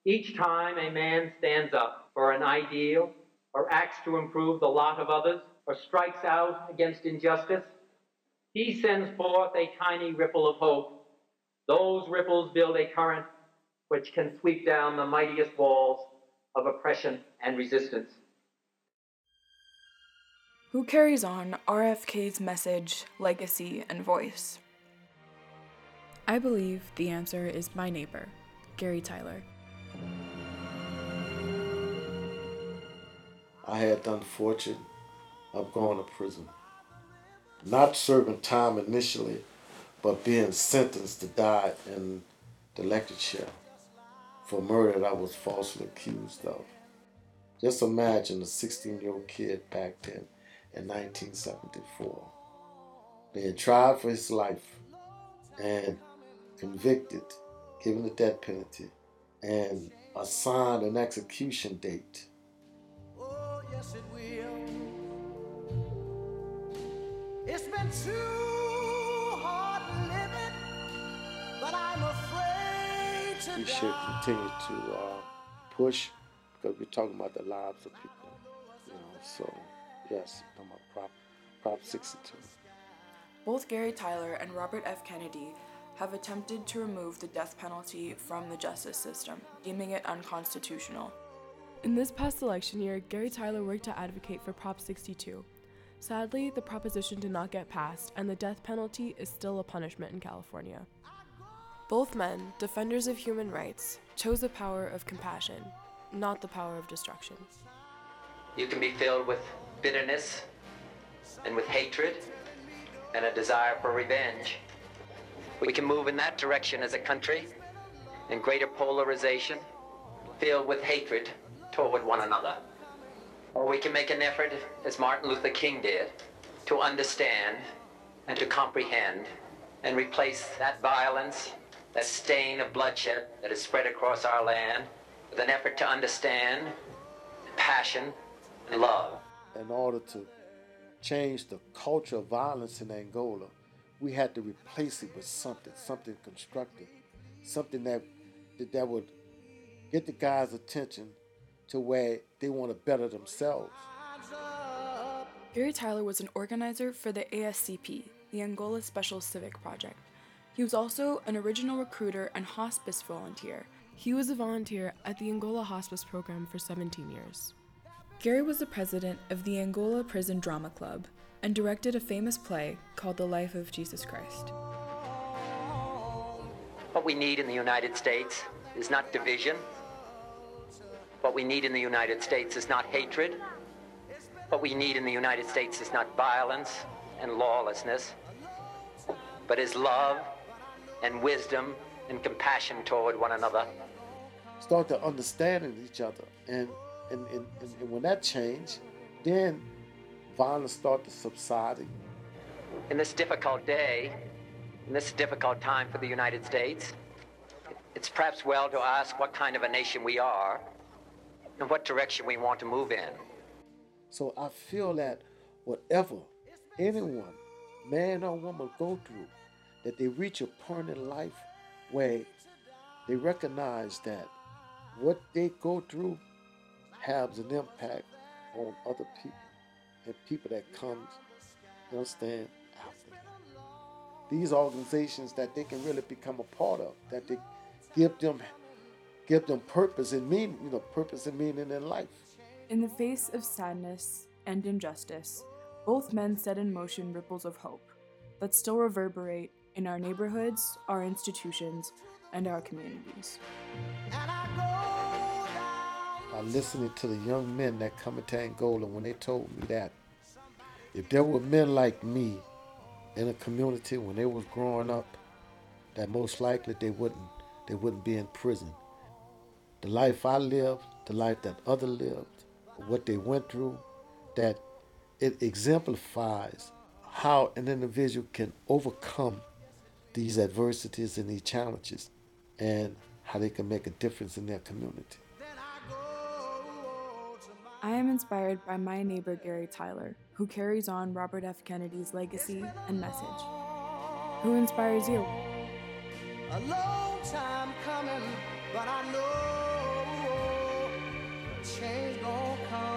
Each time a man stands up for an ideal or acts to improve the lot of others or strikes out against injustice, he sends forth a tiny ripple of hope. Those ripples build a current which can sweep down the mightiest walls of oppression and resistance. Who carries on RFK's message, legacy, and voice? I believe the answer is my neighbor, Gary Tyler. I had the unfortune of going to prison. Not serving time initially, but being sentenced to die in the electric chair for murder that I was falsely accused of. Just imagine a 16-year-old kid back then in 1974 being tried for his life and convicted, given the death penalty, and assigned an execution date. Oh, yes, it will. It's been too hard living, but I'm afraid to We should continue to push because we're talking about the lives of people. So yes, I'm talking about Prop 62. Both Gary Tyler and Robert F. Kennedy have attempted to remove the death penalty from the justice system, deeming it unconstitutional. In this past election year, Gary Tyler worked to advocate for Prop 62. Sadly, the proposition did not get passed, and the death penalty is still a punishment in California. Both men, defenders of human rights, chose the power of compassion, not the power of destruction. You can be filled with bitterness and with hatred and a desire for revenge. We can move in that direction as a country, in greater polarization, filled with hatred toward one another. Or we can make an effort, as Martin Luther King did, to understand and to comprehend and replace that violence, that stain of bloodshed that is spread across our land, with an effort to understand passion and love. In order to change the culture of violence in Angola, we had to replace it with something constructive, something that would get the guys' attention to where they want to better themselves. Gary Tyler was an organizer for the ASCP, the Angola Special Civic Project. He was also an original recruiter and hospice volunteer. He was a volunteer at the Angola Hospice Program for 17 years. Gary was the president of the Angola Prison Drama Club and directed a famous play called The Life of Jesus Christ. What we need in the United States is not division. What we need in the United States is not hatred. What we need in the United States is not violence and lawlessness, but is love and wisdom and compassion toward one another. Start to understanding each other, and when that changed, then violence started subsiding. In this difficult day, in this difficult time for the United States, it's perhaps well to ask what kind of a nation we are and what direction we want to move in. So I feel that whatever anyone, man or woman, go through, that they reach a point in life where they recognize that what they go through has an impact on other people and people that comes, you understand, after them. These organizations that they can really become a part of, that they give them purpose and meaning, purpose and meaning in life. In the face of sadness and injustice, both men set in motion ripples of hope that still reverberate in our neighborhoods, our institutions, and our communities. By listening to the young men that come into Angola when they told me that if there were men like me in a community when they was growing up, that most likely they wouldn't be in prison. The life I lived, the life that others lived, what they went through, that it exemplifies how an individual can overcome these adversities and these challenges and how they can make a difference in their community. I am inspired by my neighbor Gary Tyler, who carries on Robert F. Kennedy's legacy and message. Who inspires you? A long time coming, but I know change gon' come.